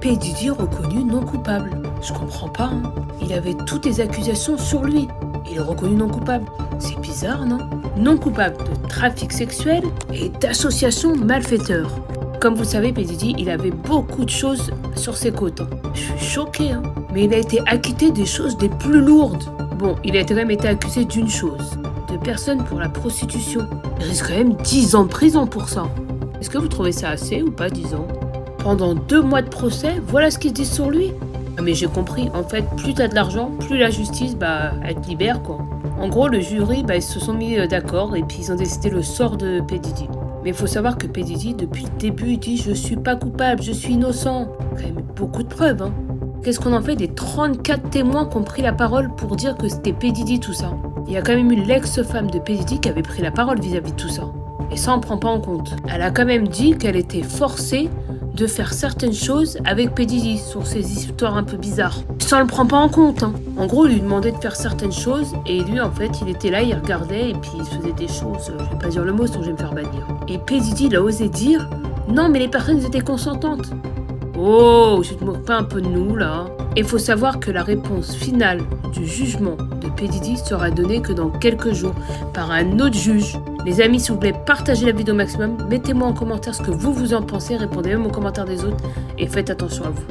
P. Diddy reconnu non coupable. Je comprends pas, hein. Il avait toutes les accusations sur lui. Il est reconnu non coupable. C'est bizarre, non? Non coupable de trafic sexuel et d'association malfaiteur. Comme vous savez, P. Diddy, il avait beaucoup de choses sur ses côtes. Je suis choquée, hein. Mais il a été acquitté des choses des plus lourdes. Bon, il a quand même été accusé d'une chose. De personnes pour la prostitution. Il risque quand même 10 ans de prison pour ça. Est-ce que vous trouvez ça assez ou pas, 10 ans? Pendant 2 mois de procès, voilà ce qu'ils se disent sur lui. Ah mais j'ai compris, en fait, plus t'as de l'argent, plus la justice, elle te libère, quoi. En gros, le jury, ils se sont mis d'accord et puis ils ont décidé le sort de P. Diddy. Mais il faut savoir que P. Diddy, depuis le début, il dit « Je suis pas coupable, je suis innocent ». Quand même beaucoup de preuves, hein. Qu'est-ce qu'on en fait des 34 témoins qui ont pris la parole pour dire que c'était P. Diddy tout ça? Il y a quand même eu l'ex-femme de P. Diddy qui avait pris la parole vis-à-vis de tout ça. Et ça, on prend pas en compte. Elle a quand même dit qu'elle était forcée de faire certaines choses avec P. Diddy sur ces histoires un peu bizarres. Ça, on le prend pas en compte, hein. En gros, il lui demandait de faire certaines choses et lui, en fait, il était là, il regardait et puis il faisait des choses, je vais pas dire le mot sinon je vais me faire bannir. Et P. Diddy, il a osé dire « Non, mais les personnes étaient consentantes ». Oh, je te moque pas un peu de nous, là. Et faut savoir que la réponse finale du jugement de P. Diddy sera donnée que dans quelques jours par un autre juge. Les amis, s'il vous plaît, partagez la vidéo au maximum. Mettez-moi en commentaire ce que vous en pensez. Répondez même aux commentaires des autres. Et faites attention à vous.